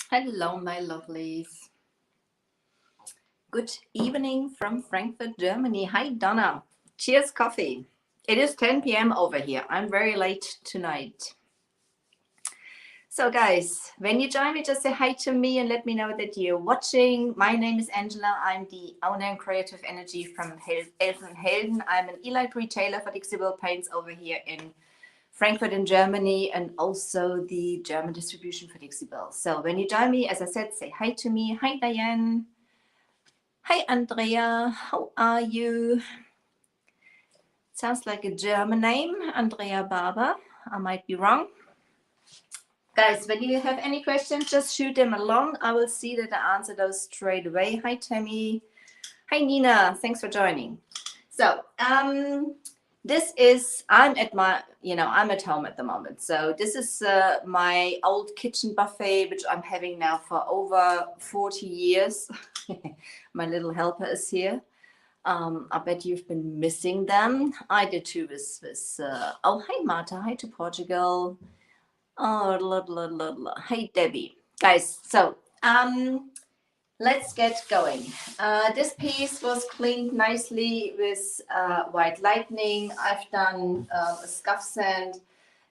Hello, my lovelies. Good evening from Frankfurt, Germany. Hi, Donna. Cheers, coffee. It is 10 p.m. over here. I'm very late tonight. So, guys, when you join me, just say hi to me and let me know that you're watching. My name is Angela. I'm the owner and creative energy from Elfen Helden. I'm an e-light retailer for Dixiebelle paints over here in Frankfurt in Germany, and also the German distribution for Dixiebelle. So when you join me, as I said, say hi to me. Hi, Diane. Hi, Andrea. How are you? Sounds like a German name, Andrea Barber. I might be wrong. Guys, when you have any questions, just shoot them along. I will see that I answer those straight away. Hi, Tammy. Hi, Nina. Thanks for joining. So, this is, I'm at home at the moment. So this is my old kitchen buffet, which I'm having now for over 40 years. My little helper is here. I bet you've been missing them. I did too with oh, hi, Marta. Hi to Portugal. Oh, Hey, Debbie. Guys, so, let's get going. This piece was cleaned nicely with white lightning. I've done a scuff sand.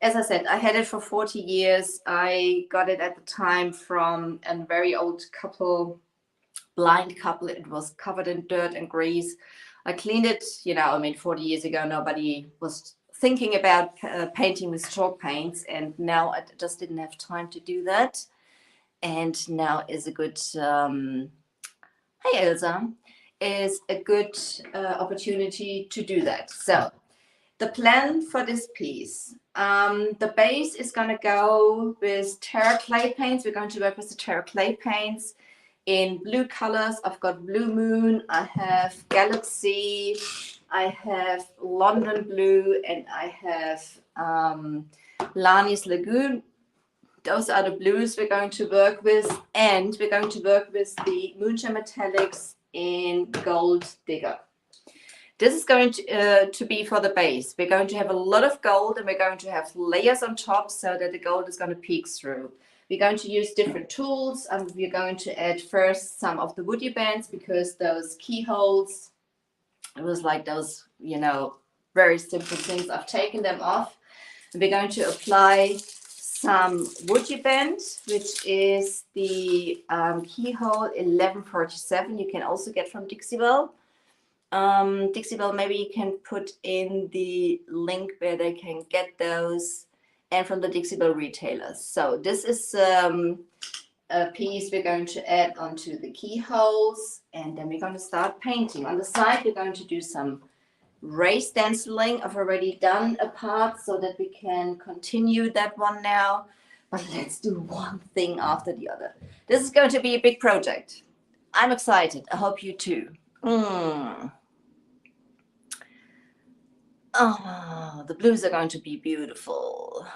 As I said, I had it for 40 years. I got it at the time from a very old couple, blind couple. It was covered in dirt and grease. I cleaned it, 40 years ago, nobody was thinking about painting with chalk paints. And now I just didn't have time to do that. And now is a good, hi Elsa, is a good opportunity to do that. So the plan for this piece, the base is going to go with Terra clay paints. We're going to work with the Terra clay paints in blue colors. I've got Blue Moon, I have Galaxy, I have London Blue, and I have Lani's Lagoon. Those are the blues we're going to work with, and we're going to work with the Moonshine Metallics in Gold Digger. This is going to be for the base. We're going to have a lot of gold, and we're going to have layers on top so that the gold is going to peek through. We're going to use different tools, and we're going to add first some of the woody bands, because those keyholes, it was like those, very simple things. I've taken them off. And we're going to apply some woody band, which is the keyhole 1147. You can also get from Dixiebelle. Dixiebelle, maybe you can put in the link where they can get those, and from the Dixiebelle retailers. So this is a piece we're going to add onto the keyholes, and then we're going to start painting. On the side, we're going to do some raised stenciling. I've already done a part so that we can continue that one now, but let's do one thing after the other. This is going to be a big project. I'm excited. I hope you too. Oh, the blues are going to be beautiful.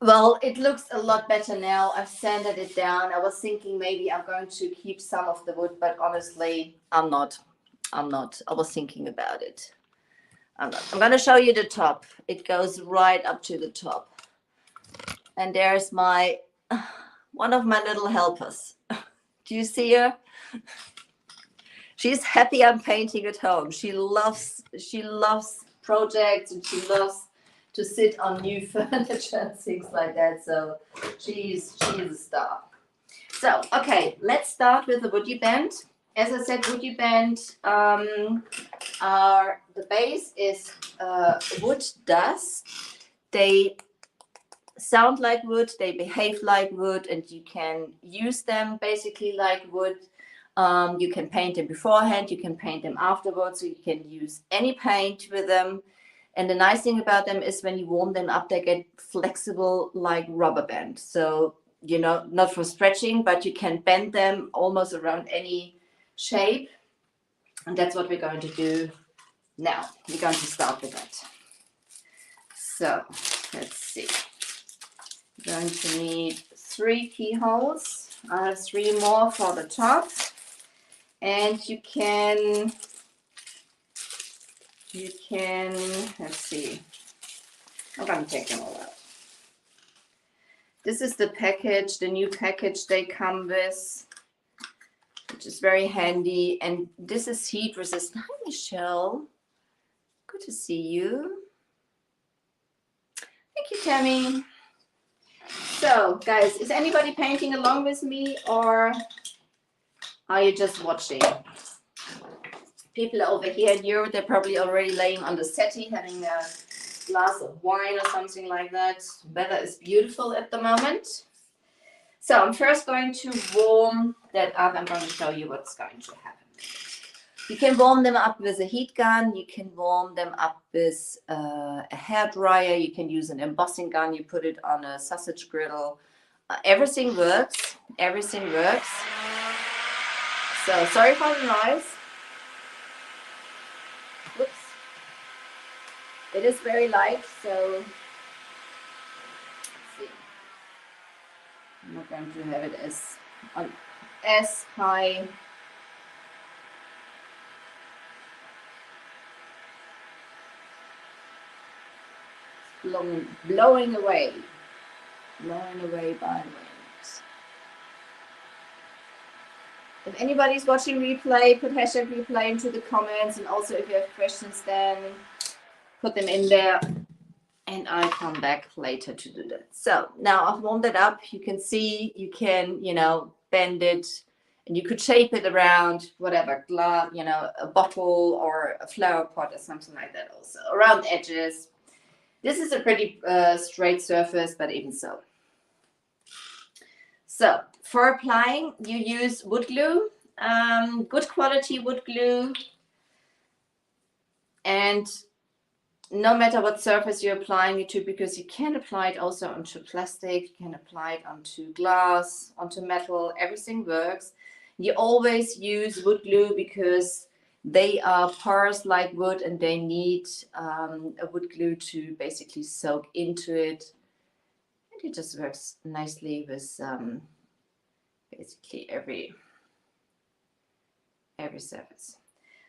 Well, it looks a lot better now. I've sanded it down. I was thinking maybe I'm going to keep some of the wood, but honestly, I'm not. I was thinking about it. I'm going to show you the top. It goes right up to the top. And there's one of my little helpers. Do you see her? She's happy I'm painting at home. She loves projects, and she loves to sit on new furniture and things like that. So she's a star. So, okay, let's start with the woody band. As I said, woody band the base is wood dust. They sound like wood, they behave like wood, and you can use them basically like wood. You can paint them beforehand, you can paint them afterwards, so you can use any paint with them. And the nice thing about them is when you warm them up, they get flexible like rubber band. So, not for stretching, but you can bend them almost around any shape. And that's what we're going to do now. We're going to start with that. So let's see. You're going to need 3 keyholes. I have 3 more for the top. And you can, let's see. I'm going to take them all out. This is the package, the new package they come with, which is very handy. And this is heat resistant. Hi, Michelle. Good to see you. Thank you, Tammy. So, guys, is anybody painting along with me, or are you just watching? People over here in Europe, they're probably already laying on the settee, having a glass of wine or something like that. Weather is beautiful at the moment. So I'm first going to warm that up. I'm going to show you what's going to happen. You can warm them up with a heat gun. You can warm them up with a hairdryer. You can use an embossing gun. You put it on a sausage griddle. Everything works. Everything works. So sorry for the noise. Whoops. It is very light, so let's see. I'm not going to have it as high. Blowing away by the wind. If anybody's watching replay, put hashtag replay into the comments, and also if you have questions, then put them in there and I'll come back later to do that. So now I've warmed it up. You can see, you can, bend it, and you could shape it around whatever, glass, a bottle or a flower pot or something like that also, around edges. This is a pretty straight surface, but even so. So for applying, you use wood glue, good quality wood glue, and no matter what surface you're applying it to, because you can apply it also onto plastic, you can apply it onto glass, onto metal, everything works. You always use wood glue because they are porous like wood, and they need a wood glue to basically soak into it. And it just works nicely with basically every surface.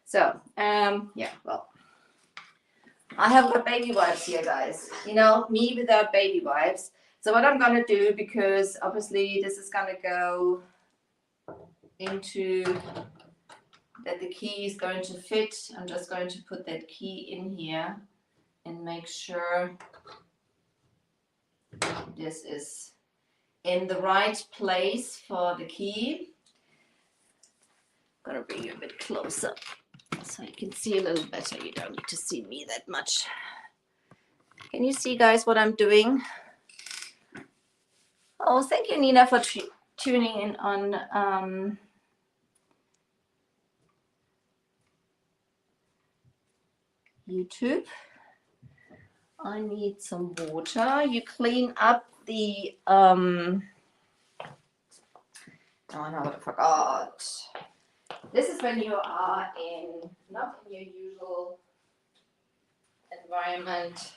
So, yeah, well, I have my baby wipes here, guys. Me without baby wipes. So what I'm going to do, because obviously this is going to go into that the key is going to fit, I'm just going to put that key in here and make sure this is in the right place for the key. I'm going to bring you a bit closer so you can see a little better. You don't need to see me that much. Can you see, guys, what I'm doing? Oh, thank you, Nina, for tuning in on YouTube. I need some water. You clean up the oh no, I forgot. This is when you are not in your usual environment.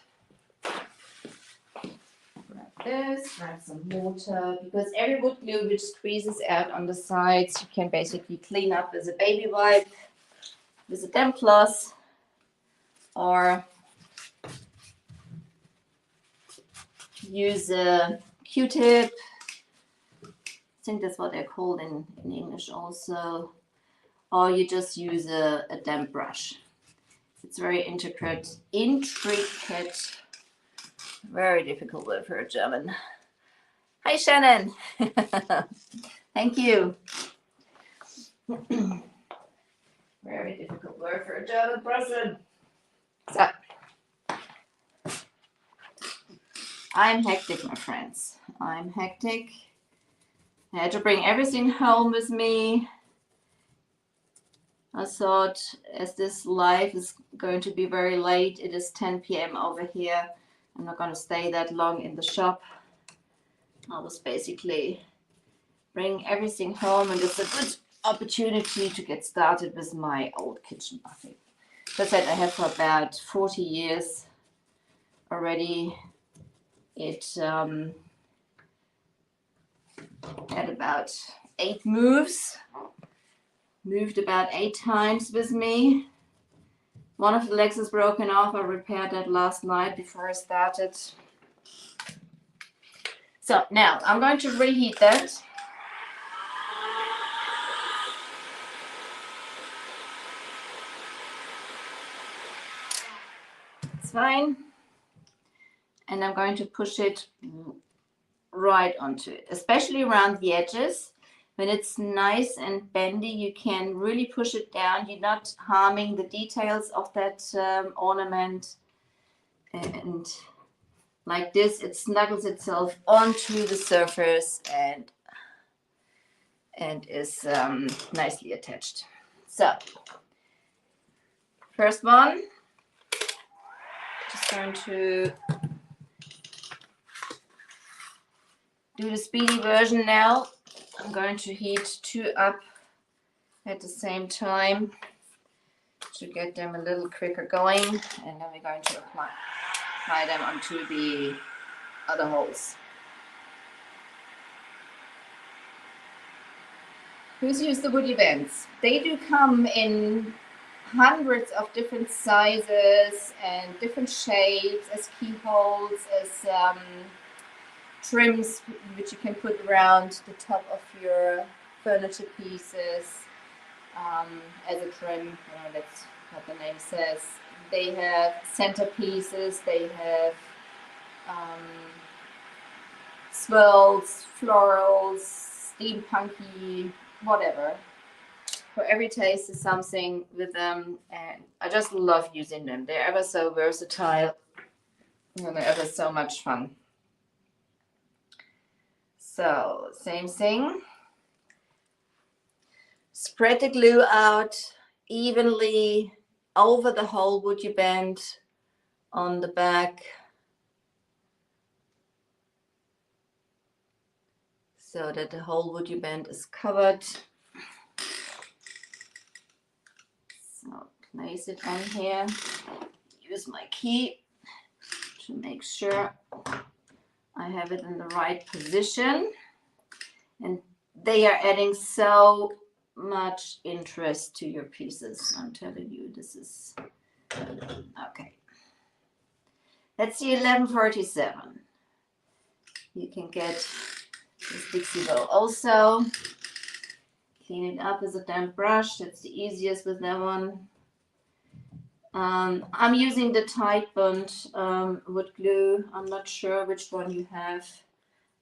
Like this, grab some water, because every wood glue which squeezes out on the sides, you can basically clean up with a baby wipe, with a damp cloth, or use a Q-tip. I think that's what they're called in English also. Or you just use a damp brush. It's very intricate, very difficult word for a German. Hi, Shannon. Thank you. Very difficult word for a German person. So, I'm hectic, my friends. I'm hectic. I had to bring everything home with me. I thought, as this live is going to be very late, it is 10 p.m. over here. I'm not going to stay that long in the shop. I was basically bringing everything home, and it's a good opportunity to get started with my old kitchen buffet. As I said, I have for about 40 years already it had about 8 moves, moved about 8 times with me. One of the legs is broken off. I repaired that last night before I started. So now I'm going to reheat that. It's fine. And I'm going to push it right onto it, especially around the edges. When it's nice and bendy, you can really push it down. You're not harming the details of that ornament. And like this, it snuggles itself onto the surface and is nicely attached. So, first one, just going to do the speedy version now. I'm going to heat 2 up at the same time to get them a little quicker going, and then we're going to apply them onto the other holes. Who's used the woody bands? They do come in hundreds of different sizes and different shapes, as keyholes, as trims which you can put around the top of your furniture pieces, as a trim, that's what the name says. They have centerpieces, they have swirls, florals, steampunky, whatever. For every taste is something with them, and I just love using them. They're ever so versatile and they're ever so much fun. So, same thing. Spread the glue out evenly over the whole woody band on the back, so that the whole woody band is covered. So place it on here. Use my key to make sure I have it in the right position. And they are adding so much interest to your pieces. I'm telling you, this is okay. That's the 1147. You can get this Dixiebelle also. Clean it up with a damp brush. That's the easiest with that one. I'm using the Tide Bond wood glue. I'm not sure which one you have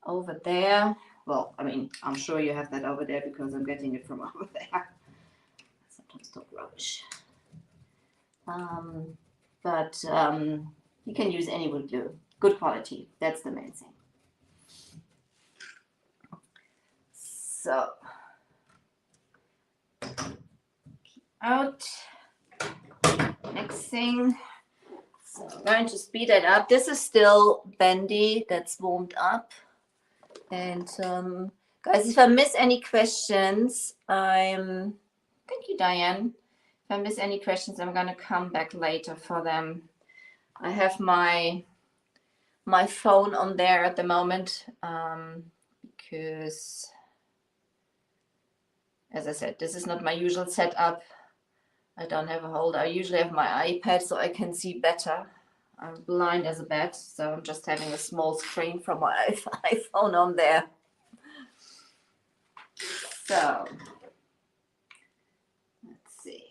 over there. Well, I mean, I'm sure you have that over there because I'm getting it from over there. Sometimes talk rubbish. But you can use any wood glue. Good quality. That's the main thing. So, out. Next thing. So I'm going to speed it up. This is still bendy. That's warmed up. And guys, if I miss any questions, thank you, Diane. If I miss any questions, I'm gonna come back later for them. I have my phone on there at the moment because, as I said, this is not my usual setup. I don't have a holder. I usually have my iPad so I can see better. I'm blind as a bat, so I'm just having a small screen from my iPhone on there. So, let's see.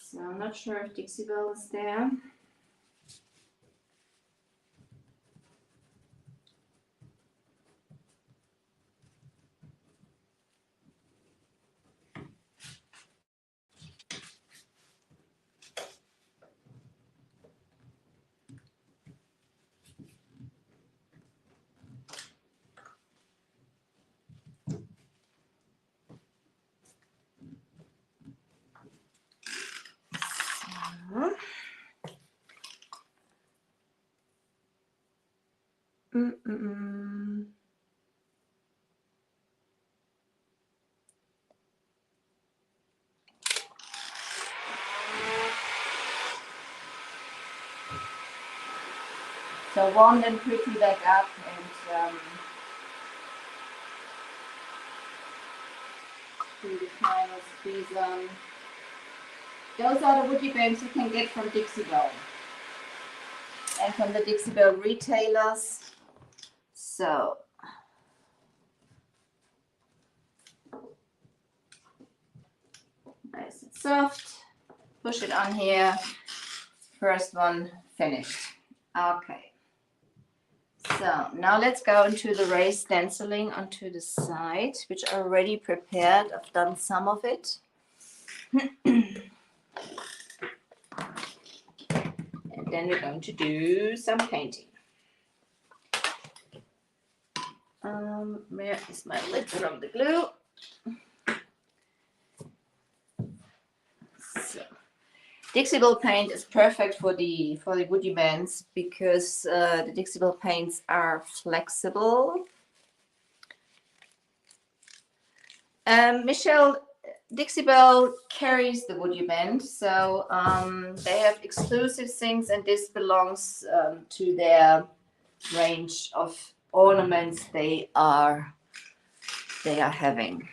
So I'm not sure if Dixiebelle is there. So warm them quickly back up and do the final squeeze on. Those are the woody bands you can get from Dixiebelle and from the Dixiebelle retailers. So nice and soft. Push it on here. First one finished. Okay. So now let's go into the raised stenciling onto the side, which I already prepared. I've done some of it. And then we're going to do some painting. Where is my lid from the glue? So, Dixiebelle paint is perfect for the woody bands because the Dixiebelle paints are flexible. Michelle, Dixiebelle carries the woody band, so they have exclusive things, and this belongs to their range of ornaments they are having.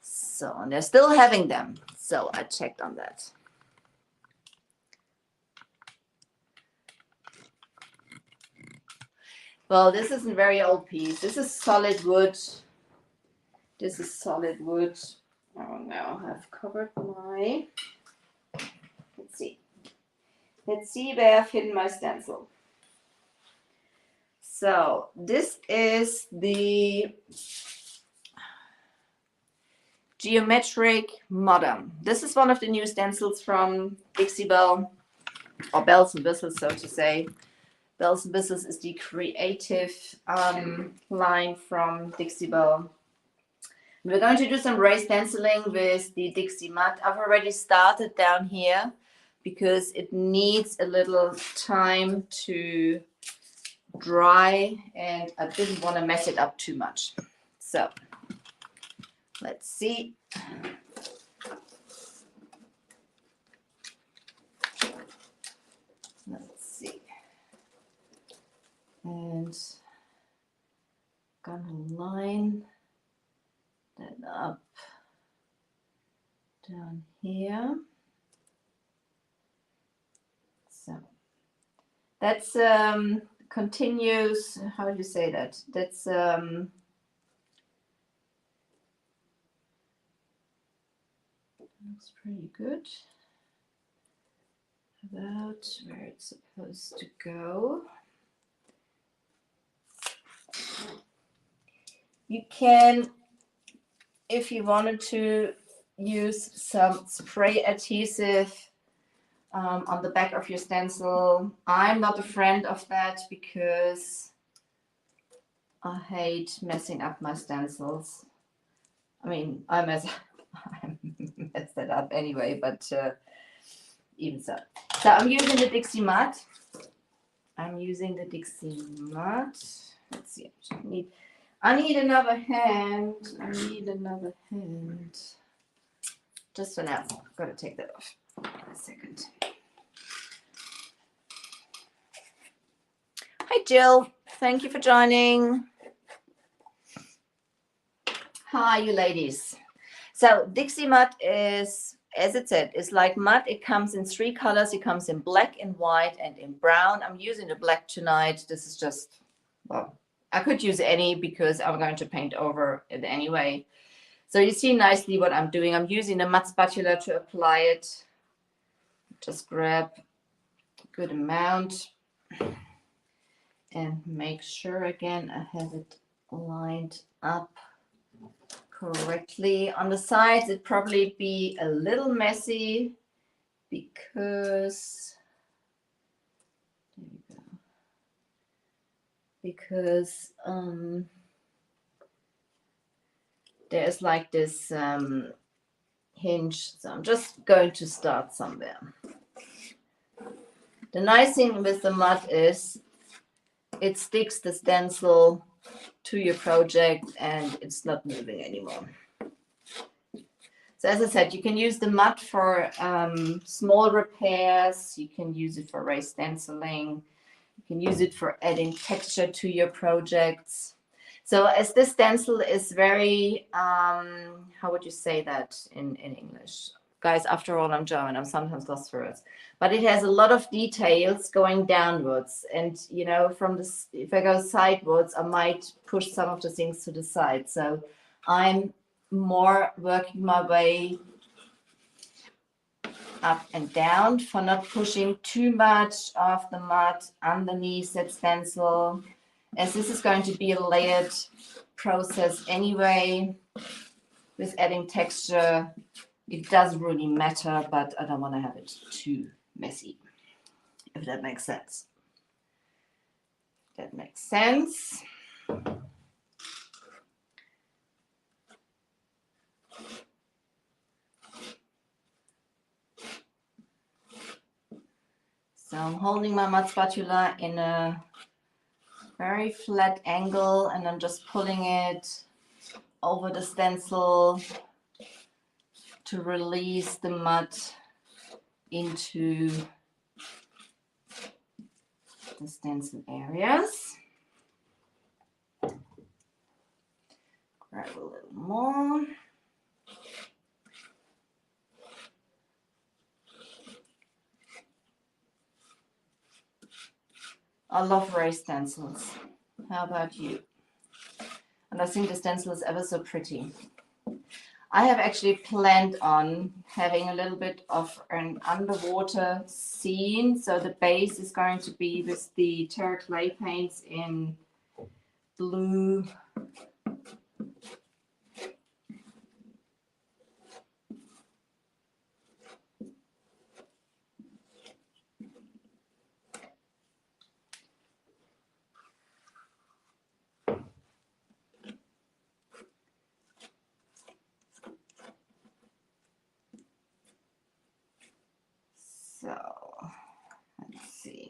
So, and they're still having them. So I checked on that. Well, this is a very old piece. This is solid wood. This is solid wood. Oh, now I've covered my. Let's see. Let's see where I've hidden my stencil. So this is the Geometric Modern. This is one of the new stencils from Dixiebelle, or Bells and Whistles, so to say. Bells and Whistles is the creative line from Dixiebelle. We're going to do some raised stenciling with the Dixie Matte. I've already started down here because it needs a little time to dry, and I didn't want to mess it up too much. So let's see. Let's see. And gonna line that up down here. So that's continues, how do you say that? That's looks pretty good. About where it's supposed to go. You can, if you wanted to, use some spray adhesive on the back of your stencil. I'm not a friend of that because I hate messing up my stencils. I mean, I mess that up anyway, but even so. So I'm using the Dixie Matte. Let's see. I need another hand. Just for now. I've got to take that off. A second. Hi, Jill. Thank you for joining. Hi, you ladies. So Dixie Matte is, as it said, it's like matte. It comes in 3 colors. It comes in black, in white, and in brown. I'm using the black tonight. This is just, well, I could use any because I'm going to paint over it anyway. So you see nicely what I'm doing. I'm using the matte spatula to apply it. Just grab a good amount and make sure again I have it lined up correctly. On the sides it probably be a little messy because there's like this hinge, so I'm just going to start somewhere. The nice thing with the mud is it sticks the stencil to your project and it's not moving anymore. So as I said, you can use the mud for small repairs. You can use it for raised stenciling. You can use it for adding texture to your projects. So as this stencil is very, how would you say that in English? Guys, after all, I'm German. I'm sometimes lost for words. But it has a lot of details going downwards. And, you know, from this, if I go sidewards, I might push some of the things to the side. So I'm more working my way up and down for not pushing too much of the mud underneath that stencil, as this is going to be a layered process anyway. With adding texture, it doesn't really matter, but I don't want to have it too messy, if that makes sense. That makes sense. So I'm holding my mud spatula in a very flat angle and I'm just pulling it over the stencil to release the mud into the stencil areas. Grab a little more. I love raised stencils. How about you? And I think the stencil is ever so pretty. I have actually planned on having a little bit of an underwater scene. So the base is going to be with the Terra clay paints in blue. So, let's see.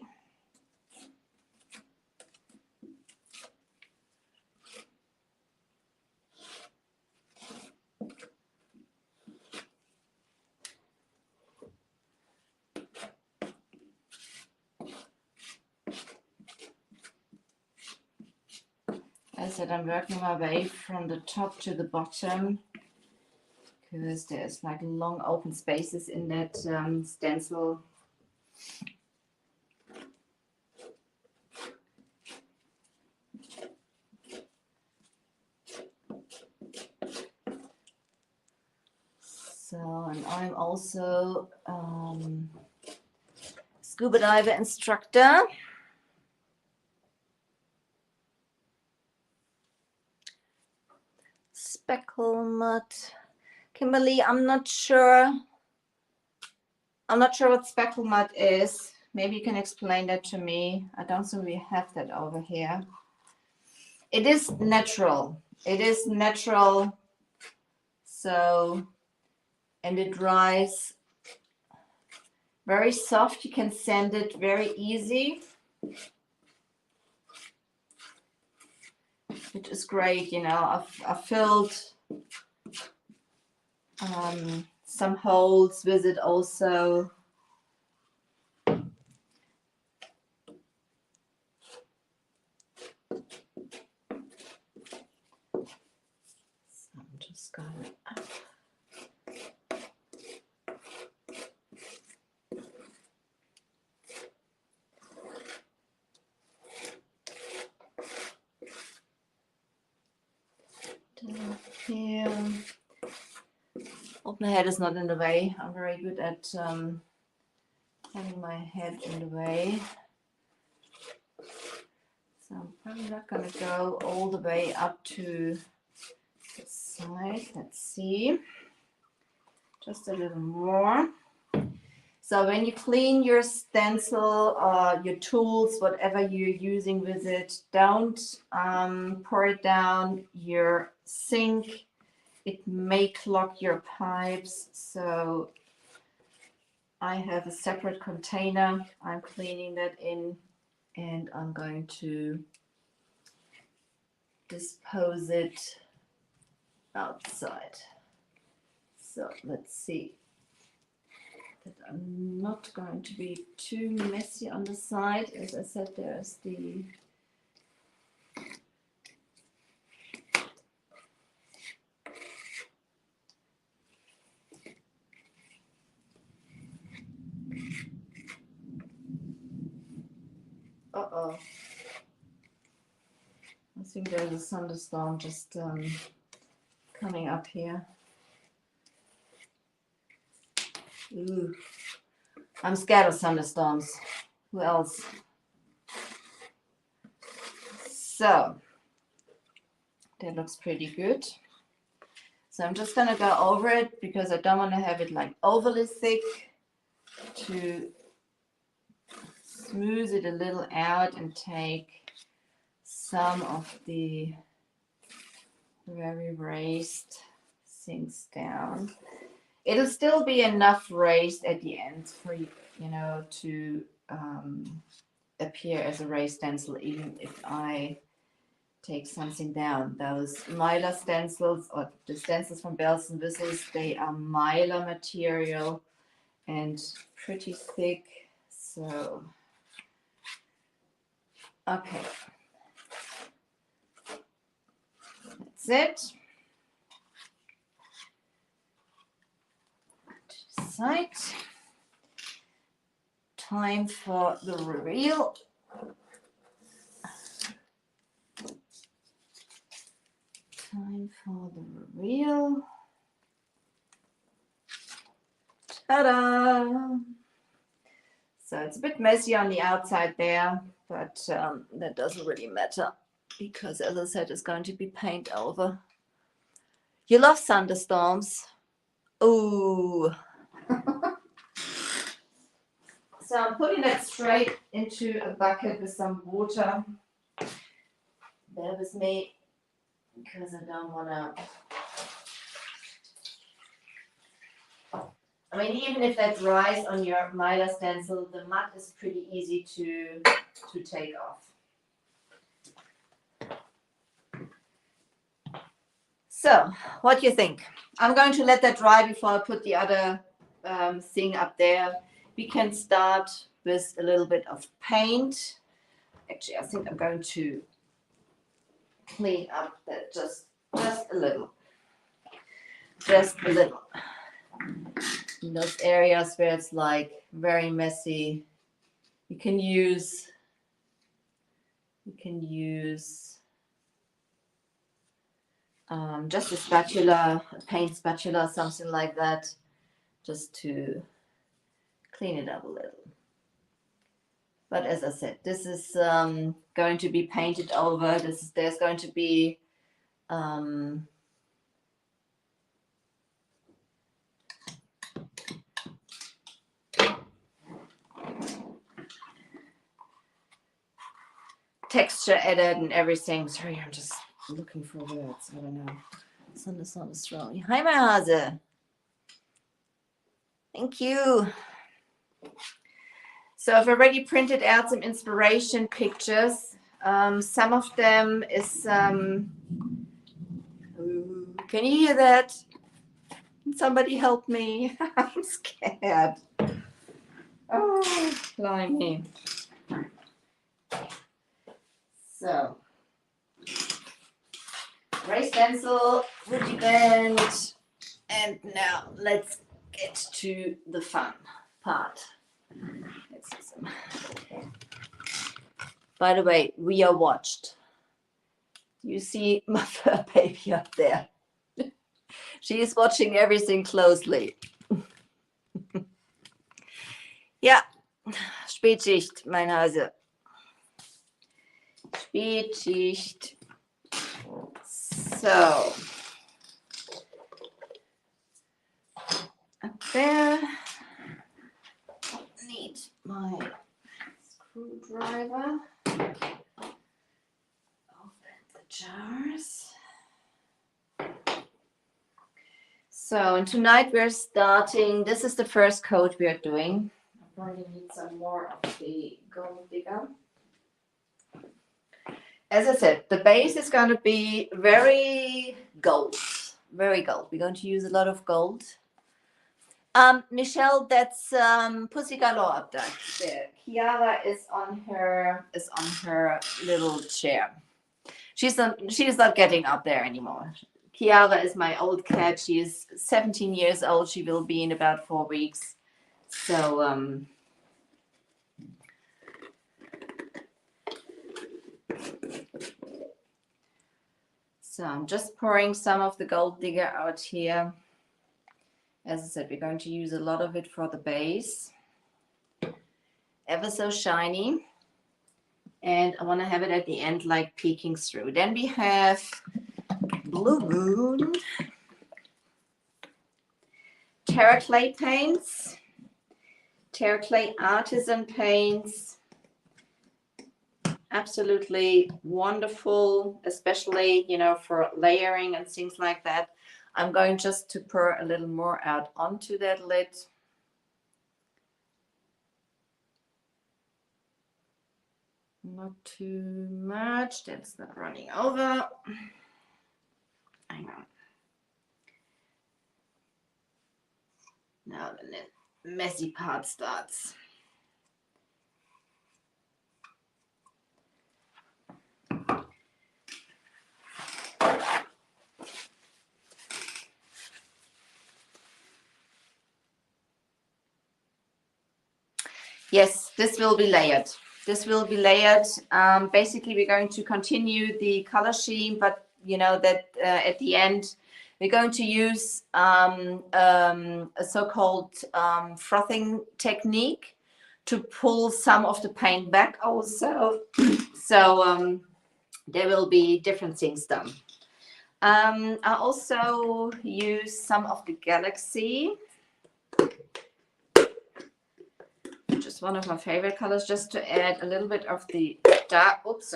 As I said, I'm working my way from the top to the bottom because there's like long open spaces in that stencil. So, and I'm also scuba diver instructor. Speckle mud. Kimberly, I'm not sure what speckle mud is. Maybe you can explain that to me. I don't think we have that over here. It is natural. It is natural. So, and it dries very soft. You can sand it very easy, which is great. You know, I've filled some holes with it also. So I'm just going up. Here. Hope my head is not in the way. I'm very good at having my head in the way. So I'm probably not going to go all the way up to the side. Let's see. Just a little more. So when you clean your stencil or your tools, whatever you're using with it, don't pour it down your sink. It may clog your pipes. So I have a separate container. I'm cleaning that in and I'm going to dispose it outside. So let's see that I'm not going to be too messy on the side. As I said, there's the uh-oh. I think there's a thunderstorm just coming up here. Ooh. I'm scared of thunderstorms. Who else? So that looks pretty good. So I'm just gonna go over it because I don't want to have it like overly thick, to smooth it a little out and take some of the very raised things down. It'll still be enough raised at the end for you, to appear as a raised stencil, even if I take something down. Those mylar stencils, or the stencils from Bells and Whistles, they are mylar material and pretty thick. So, okay, that's it. To the side. Time for the reveal. Time for the reveal. Ta-da! So it's a bit messy on the outside there, but that doesn't really matter because, as I said, it's going to be paint over. You love thunderstorms. Ooh. So I'm putting that straight into a bucket with some water. Bear with me, because I don't want to. I mean, even if that dries on your mylar stencil, the mud is pretty easy to take off. So, what do you think? I'm going to let that dry before I put the other thing up there. We can start with a little bit of paint. Actually, I think I'm going to clean up that just a little. Just a little. In those areas where it's like very messy, you can use just a spatula, a paint spatula, something like that, just to clean it up a little. But as I said, this is going to be painted over. There's going to be texture added and everything. Sorry, I'm just looking for words. I don't know. Thunderstorm is strong. Hi, my Hase. Thank you. So I've already printed out some inspiration pictures. Some of them is can you hear that? Somebody help me. I'm scared. Oh, blimey. So, raised stencil, woody bend, and now let's get to the fun part. Let's see some. By the way, we are watched. You see my fur baby up there. She is watching everything closely. Ja, Spätschicht, mein Hase. Spätschicht. So. Up there. Need my screwdriver. Open the jars. So, and tonight we're starting, this is the first coat we are doing. I probably need some more of the gold digger. as I said, the base is going to be very gold. Very gold. We're going to use a lot of gold. Michelle, that's Pussy Galore up there. Chiara is on her little chair. She's not getting up there anymore. Chiara is my old cat. She is 17 years old. She will be in about 4 weeks. So I'm just pouring some of the Gold Digger out here. As I said, we're going to use a lot of it for the base. Ever so shiny. And I want to have it at the end like peeking through. Then we have Blue Moon, Terra clay paints, Terra clay artisan paints. Absolutely wonderful, especially, you know, for layering and things like that. I'm going just to pour a little more out onto that lid. Not too much, that's not running over. Hang on. Now the messy part starts. Yes, this will be layered. This will be layered. Basically, we're going to continue the color scheme, but you know that at the end, we're going to use a so-called frothing technique to pull some of the paint back also. So there will be different things done. I also use some of the Galaxy. Just one of my favorite colors, just to add a little bit of the dark. Oops.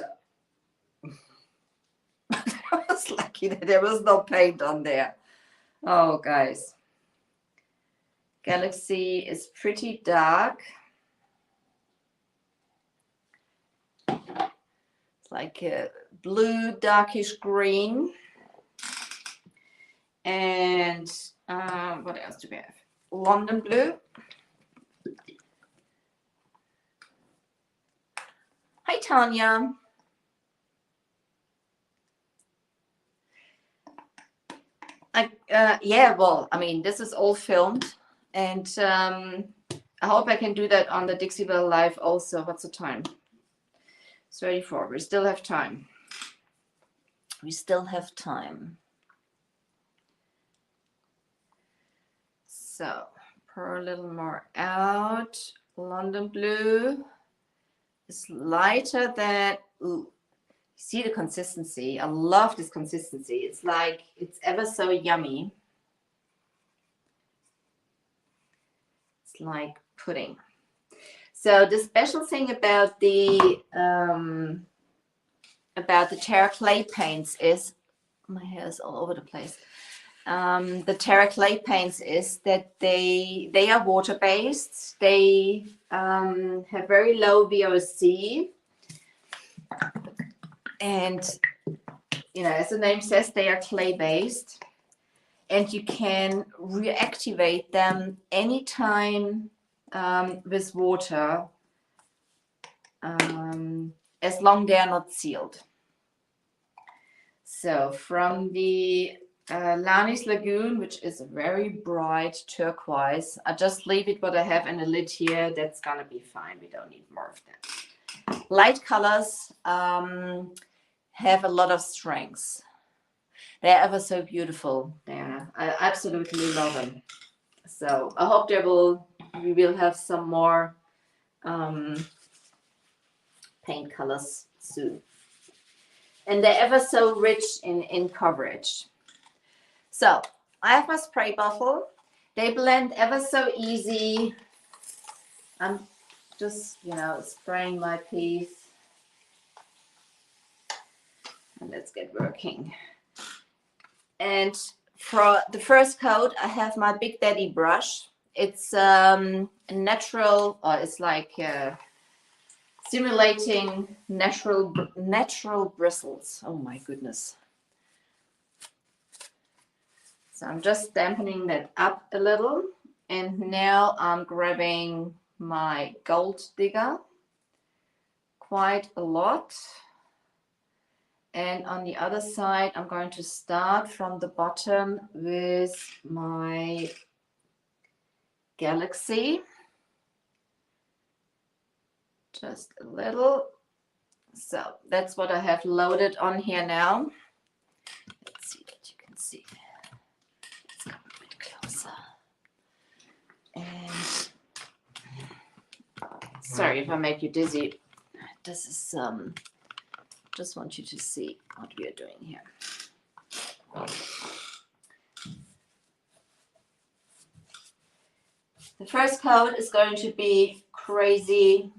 I was lucky that there was no paint on there. Oh, guys. Galaxy is pretty dark. It's like a blue, darkish green. And what else do we have? London blue. Hi, Tanya. Yeah, well, I mean, this is all filmed, and I hope I can do that on the Dixiebelle live also. What's the time? It's 34. We still have time. We still have time. So, pour a little more out. London blue is lighter than, ooh, see the consistency. I love this consistency. It's like, it's ever so yummy. It's like pudding. So the special thing about the Terra clay paints is, my hair is all over the place. The Terra clay paints is that they are water based. They have very low VOC, and you know, as the name says, they are clay based, and you can reactivate them anytime with water, as long they are not sealed. So from the Lani's Lagoon, which is a very bright turquoise, I just leave it what I have in the lid here. That's gonna be fine. We don't need more of that. Light colors have a lot of strengths. They're ever so beautiful. I absolutely love them. So I hope we will have some more paint colors soon. And they're ever so rich in coverage. So I have my spray bottle. They blend ever so easy. I'm just, you know, spraying my piece. And let's get working. And for the first coat, I have my Big Daddy brush. It's a natural, or it's like stimulating natural bristles. Oh my goodness. So I'm just dampening that up a little. And now I'm grabbing my gold digger quite a lot. And on the other side, I'm going to start from the bottom with my Galaxy. Just a little. So that's what I have loaded on here now. Let's see that you can see. Let's come a bit closer. And sorry if I make you dizzy. This is just want you to see what we are doing here. The first coat is going to be crazy.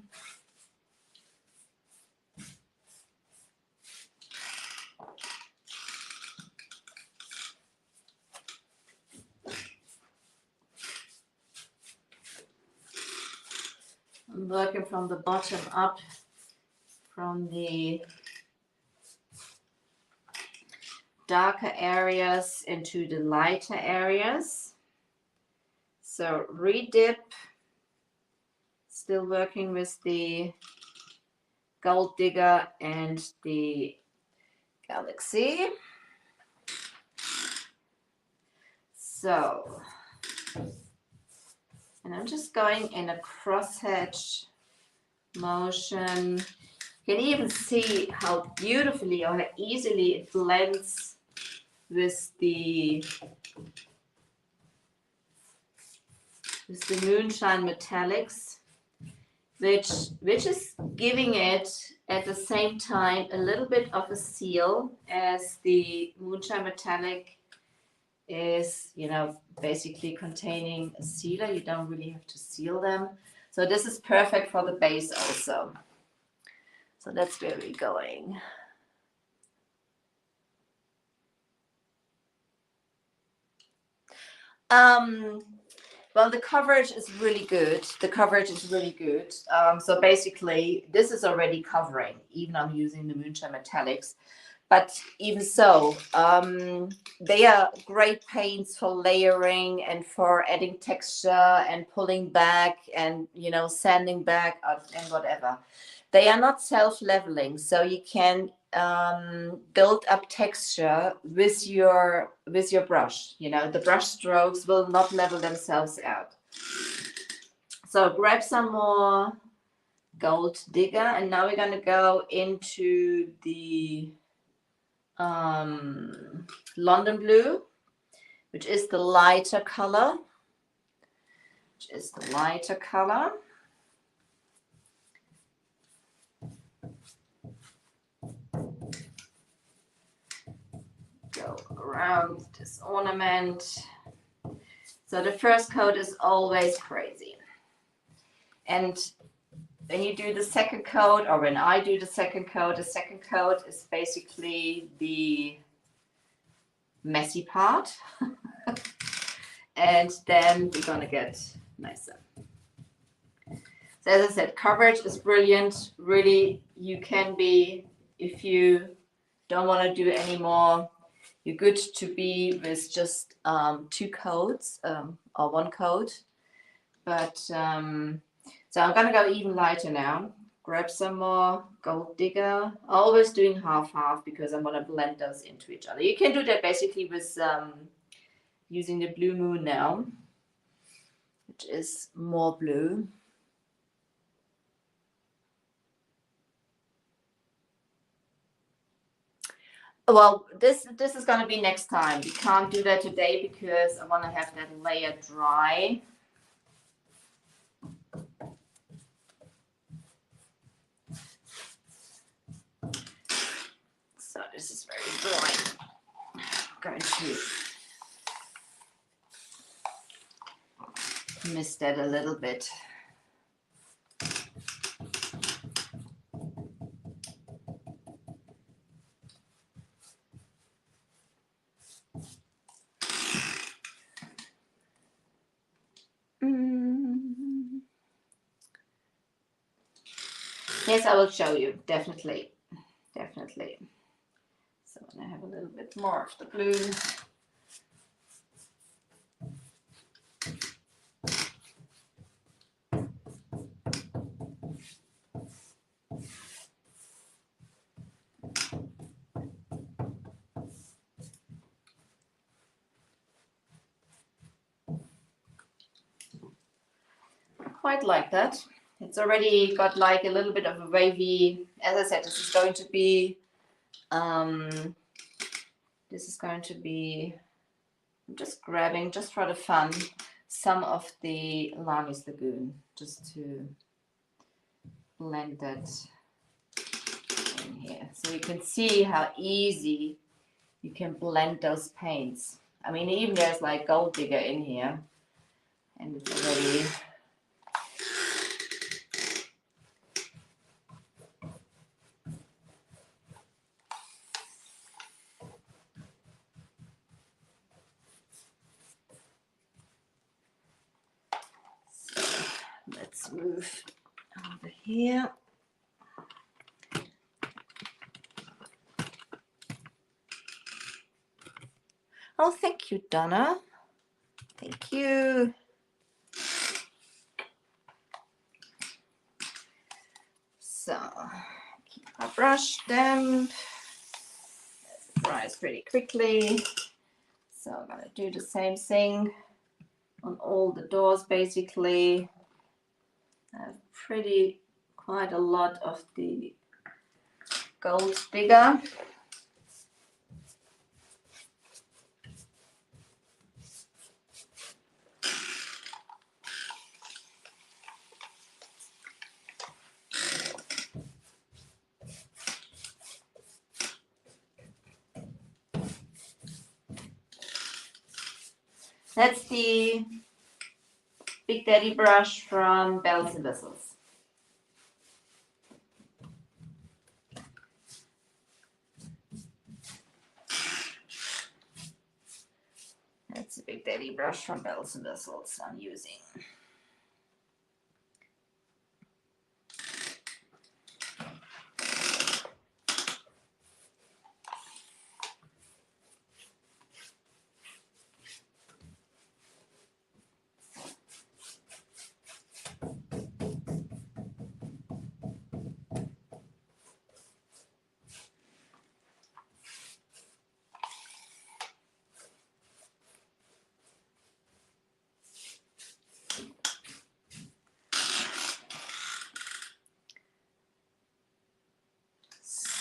I'm working from the bottom up, from the darker areas into the lighter areas. So redip, still working with the gold digger and the Galaxy. So, and I'm just going in a crosshatch motion. You can even see how beautifully or how easily it blends with the Moonshine metallics, which is giving it at the same time a little bit of a seal, as the Moonshine metallic is, you know, basically containing a sealer. You don't really have to seal them. So this is perfect for the base also. So that's where we're going. Well, the coverage is really good. The coverage is really good. So basically, this is already covering, even I'm using the Moonshine metallics. But even so, they are great paints for layering and for adding texture and pulling back and, you know, sanding back and whatever. They are not self-leveling, so you can build up texture with your brush. You know, the brush strokes will not level themselves out. So grab some more gold digger, and now we're going to go into the London blue, which is the lighter color. Go around this ornament. So the first coat is always crazy. And when you do the second coat, or when I do the second coat is basically the messy part. And then we're gonna get nicer. So as I said, coverage is brilliant. Really, you can be, if you don't want to do it anymore, you're good to be with just 2 coats or 1 coat. But so I'm gonna go even lighter now. Grab some more gold digger. Always doing half-half because I'm gonna blend those into each other. You can do that basically with using the Blue Moon now, which is more blue. Well, this is going to be next time. We can't do that today because I want to have that layer dry. So this is very dry. I'm going to mist that a little bit. Yes, I will show you, definitely, definitely. So I have a little bit more of the blue. Quite like that. It's already got like a little bit of a wavy, as I said, this is going to be, I'm just grabbing, just for the fun, some of the Lamis Lagoon, just to blend that in here. So you can see how easy you can blend those paints. I mean, even there's like Gold Digger in here, and it's already let's move over here. Oh, thank you, Donna. Thank you. So, keep our brush damp. It dries pretty quickly. So I'm going to do the same thing on all the doors, basically. I have quite a lot of the Gold Digger. That's the Big Daddy brush from Bells and Whistles. That's the Big Daddy brush from Bells and Whistles I'm using.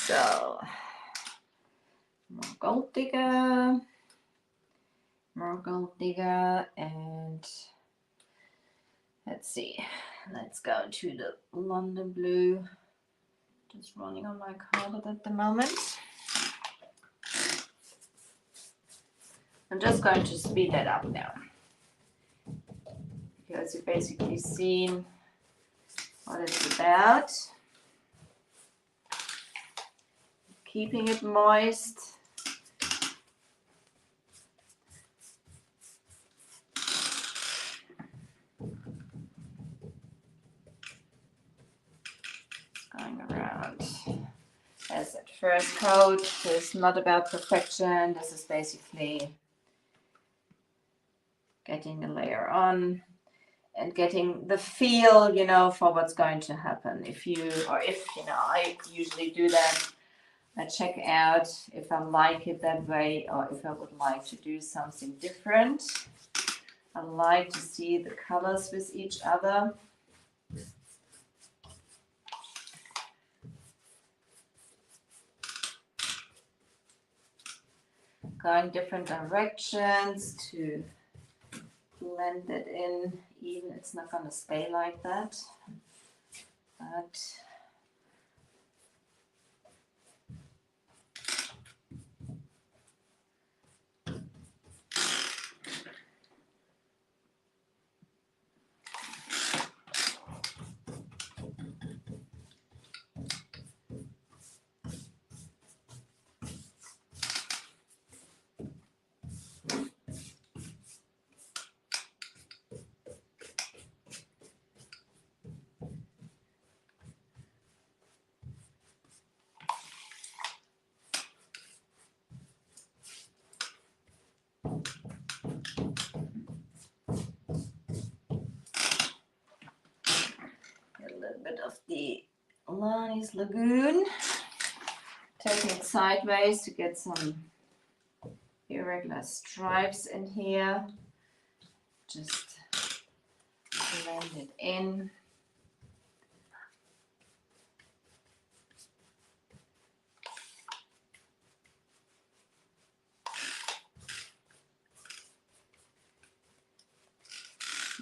So, more Gold Digger, and let's see, let's go to the London Blue, just running on my carpet at the moment. I'm just going to speed that up now, because you've basically seen what it's about. Keeping it moist. Going around. As that first coat, this is not about perfection. This is basically getting a layer on and getting the feel, you know, for what's going to happen. If you know, I usually do that. I check out if I like it that way or if I would like to do something different. I like to see the colors with each other. Going different directions to blend it in. Even it's not going to stay like that, but A little bit of the Lani's Lagoon. Taking it sideways to get some irregular stripes in here. Just blend it in.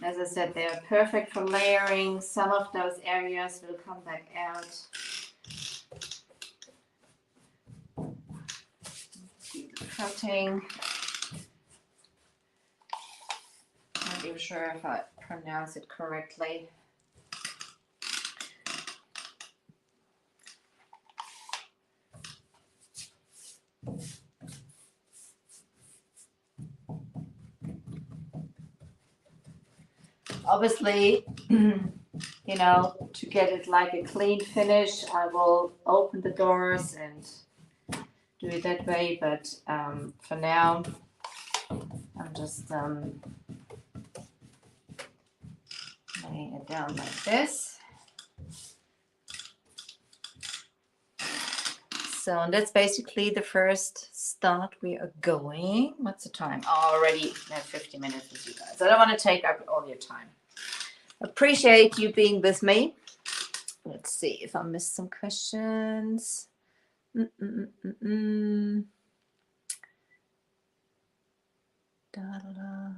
As I said, they are perfect for layering. Some of those areas will come back out. Do the cutting. Not even sure if I pronounce it correctly. Obviously, you know, to get it like a clean finish, I will open the doors and do it that way. But for now, I'm just laying it down like this. So, and that's basically the first start. We are going. What's the time? Oh, already I have 50 minutes with you guys. I don't want to take up all your time. Appreciate you being with me. Let's see if I missed some questions. Da, da, da.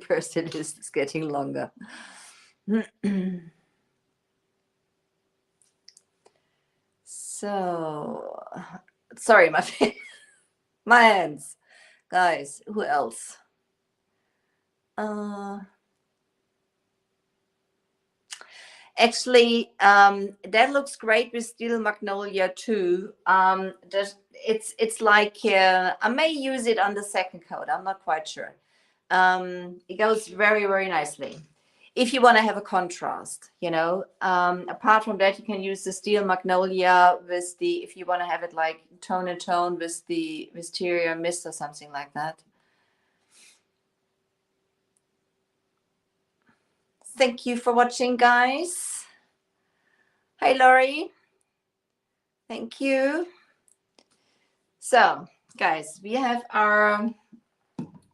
Person is getting longer. So, sorry, my hands, guys. Who else? Actually, that looks great with Steel Magnolia too. It's like I may use it on the second coat. I'm not quite sure. It goes very, very nicely. If you want to have a contrast, you know, apart from that, you can use the Steel Magnolia with the, if you want to have it like tone and tone with the Wisteria Mist or something like that. Thank you for watching, guys. Hi, Laurie. Thank you. So, guys, we have our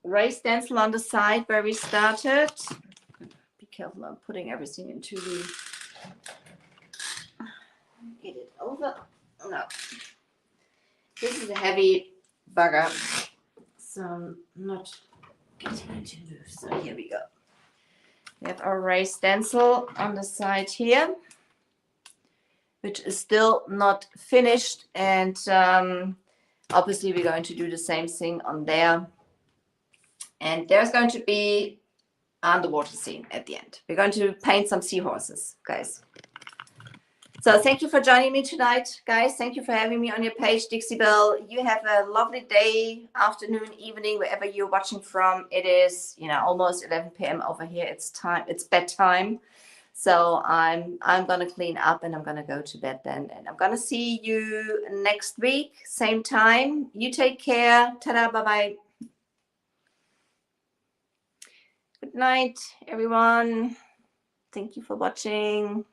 raised stencil on the side where we started. Be careful, I'm putting everything into the... Get it over. No. This is a heavy bugger, so I'm not getting it to move. So here we go. We have our raised stencil on the side here, which is still not finished. And obviously we're going to do the same thing on there. And there's going to be underwater scene at the end. We're going to paint some seahorses, guys. So thank you for joining me tonight, guys. Thank you for having me on your page, Dixiebelle. You have a lovely day, afternoon, evening, wherever you're watching from. It is, you know, almost 11 p.m. over here. It's time. It's bedtime. So I'm gonna clean up and I'm gonna go to bed then. And I'm gonna see you next week, same time. You take care. Ta-da, bye-bye. Good night, everyone. Thank you for watching.